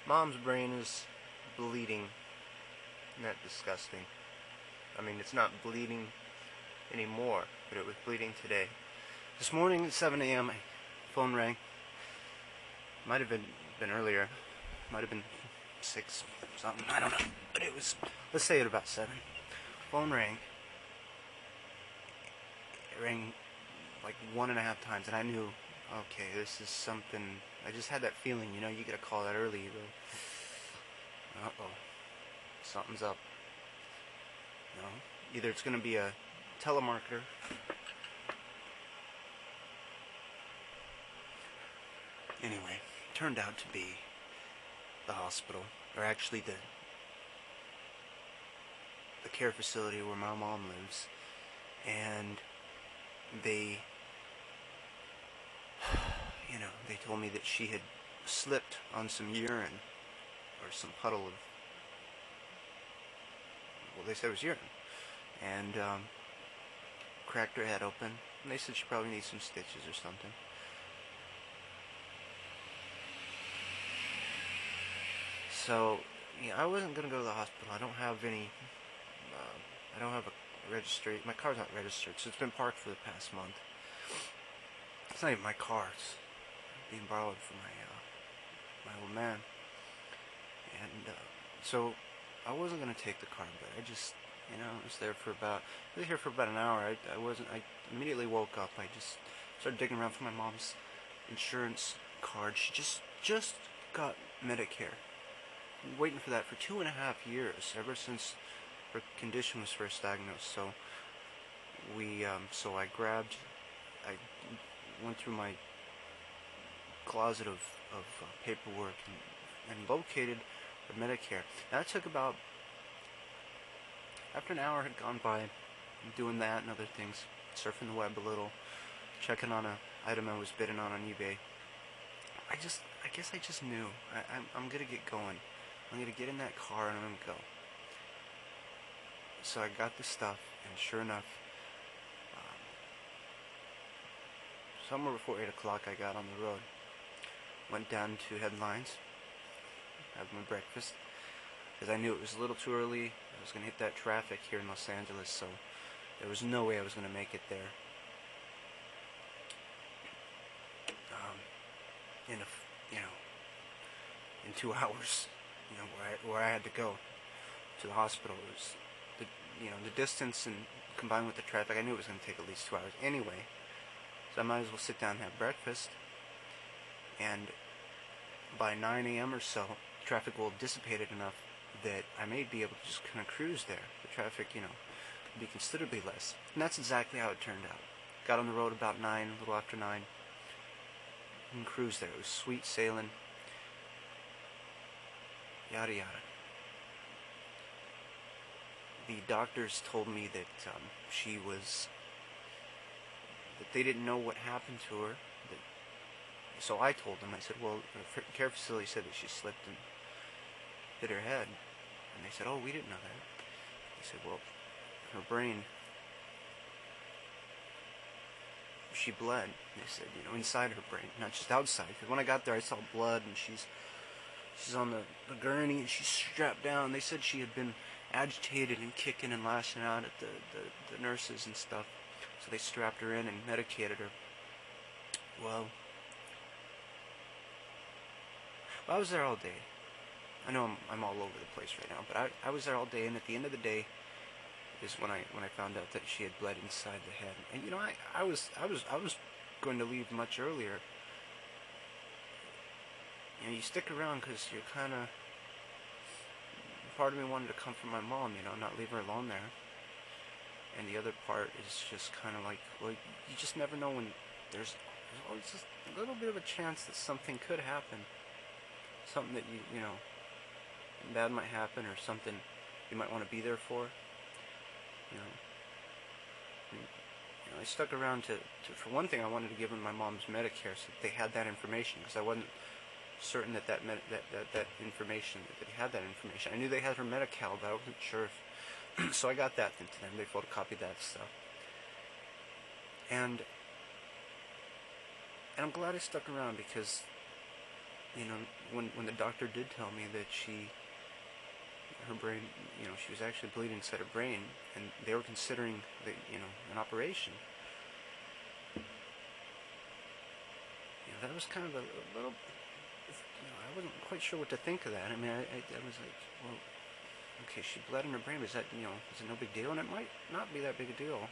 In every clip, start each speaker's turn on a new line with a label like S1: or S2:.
S1: Mom's brain is bleeding. Isn't that disgusting? I mean, it's not bleeding anymore, but it was bleeding today. This morning at 7 a.m., my phone rang. Might have been earlier. Might have been 6 something. I don't know. But it was, let's say at about 7. Phone rang. It rang like 1.5 times, and I knew, okay, this is something. I just had that feeling, you get a call that early, you go, uh-oh, something's up. Either it's going to be a telemarketer, anyway, turned out to be the hospital, or actually the care facility where my mom lives, and they told me that she had slipped on some urine, or some puddle of, well, they said it was urine, and cracked her head open, and they said she probably needs some stitches or something. So, I wasn't going to go to the hospital. I don't have any, I don't have a registry. My car's not registered, so it's been parked for the past month. It's not even my car. It's being borrowed from my old man. And so I wasn't going to take the car, but I just, I was here for about an hour. I immediately woke up. I just started digging around for my mom's insurance card. She just got Medicare. Been waiting for that for 2.5 years, ever since her condition was first diagnosed. So I went through my closet of paperwork and located her Medicare. And that took about, after an hour had gone by, doing that and other things, surfing the web a little, checking on an item I was bidding on eBay. I guess I just knew. I'm gonna get going. I'm gonna get in that car and I'm gonna go. So I got the stuff, and sure enough, somewhere before 8 o'clock I got on the road. Went down to Headlines, had my breakfast, because I knew it was a little too early. I was going to hit that traffic here in Los Angeles, so there was no way I was going to make it there in 2 hours, where I had to go to the hospital. It was the distance, and combined with the traffic, I knew it was going to take at least 2 hours anyway. So I might as well sit down and have breakfast, and by 9 a.m. or so, traffic will have dissipated enough that I may be able to just kind of cruise there. The traffic, will be considerably less. And that's exactly how it turned out. Got on the road about 9, a little after 9, and cruised there. It was sweet sailing, yada yada. The doctors told me that that they didn't know what happened to her. So I told them, I said, well, the care facility said that she slipped and hit her head. And they said, oh, we didn't know that. I said, well, her brain, she bled. And they said, inside her brain, not just outside. Because when I got there, I saw blood, and she's on the gurney, and she's strapped down. They said she had been agitated and kicking and lashing out at the nurses and stuff. So they strapped her in and medicated her. Well, I was there all day. I know I'm all over the place right now, but I was there all day, and at the end of the day is when I found out that she had bled inside the head. And I was going to leave much earlier. You stick around because you're kind of, part of me wanted to comfort my mom, not leave her alone there. And the other part is just kind of like, well, you just never know when there's always just a little bit of a chance that something could happen. Something that bad might happen, or something you might want to be there for. I stuck around to for one thing, I wanted to give them my mom's Medicare so that they had that information, because I wasn't certain that information, that they had that information. I knew they had her Medi-Cal, but I wasn't sure if so I got that into them. They photocopied that stuff. And I'm glad I stuck around, because, when the doctor did tell me that her brain, she was actually bleeding inside her brain, and they were considering an operation. That was kind of a little. I wasn't quite sure what to think of that. I mean, I was like, well, okay, she bled in her brain. Is that is it no big deal? And it might not be that big a deal.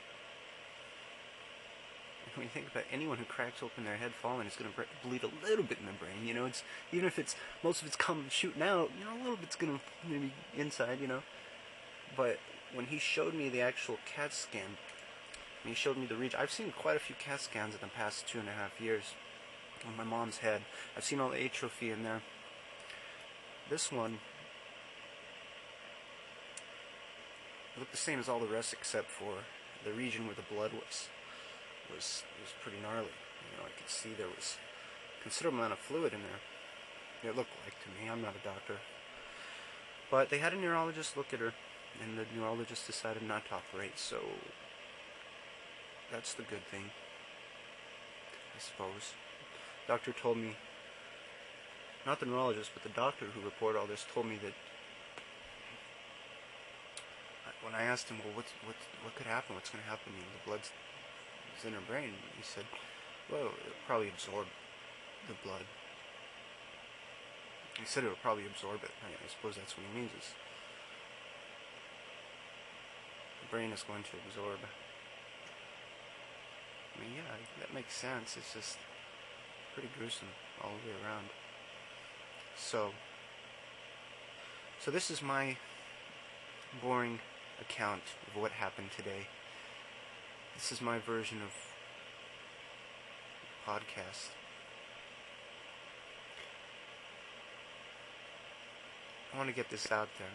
S1: When you think about anyone who cracks open their head falling, it's going to bleed a little bit in the brain. It's even if it's most of it's come shooting out, a little bit's going to maybe inside. But when he showed me the actual CAT scan, he showed me the region. I've seen quite a few CAT scans in the past 2.5 years on my mom's head. I've seen all the atrophy in there. This one looked the same as all the rest except for the region where the blood was pretty gnarly. I could see there was a considerable amount of fluid in there. It looked like to me. I'm not a doctor. But they had a neurologist look at her, and the neurologist decided not to operate, so that's the good thing, I suppose. Doctor told me, not the neurologist, but the doctor who reported all this told me that when I asked him, well, what could happen? What's going to happen? The blood's in her brain. He said, well, it'll probably absorb the blood. He said it'll probably absorb it. I suppose that's what he means. Is the brain is going to absorb. I mean, yeah, that makes sense. It's just pretty gruesome all the way around. So this is my boring account of what happened today. This is my version of podcast. I want to get this out there,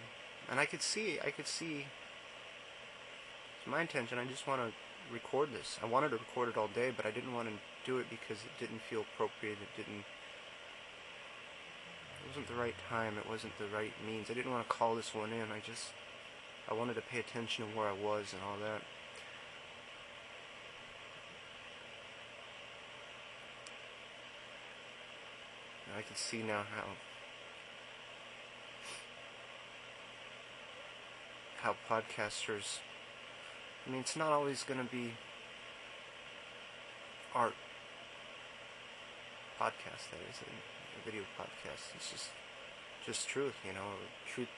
S1: and I could see. It's my intention. I just want to record this. I wanted to record it all day, but I didn't want to do it because it didn't feel appropriate. It wasn't the right time. It wasn't the right means. I didn't want to call this one in. I wanted to pay attention to where I was and all that. And I can see now how podcasters, I mean, it's not always going to be art podcast, that is, a video podcast. It's just truth, truth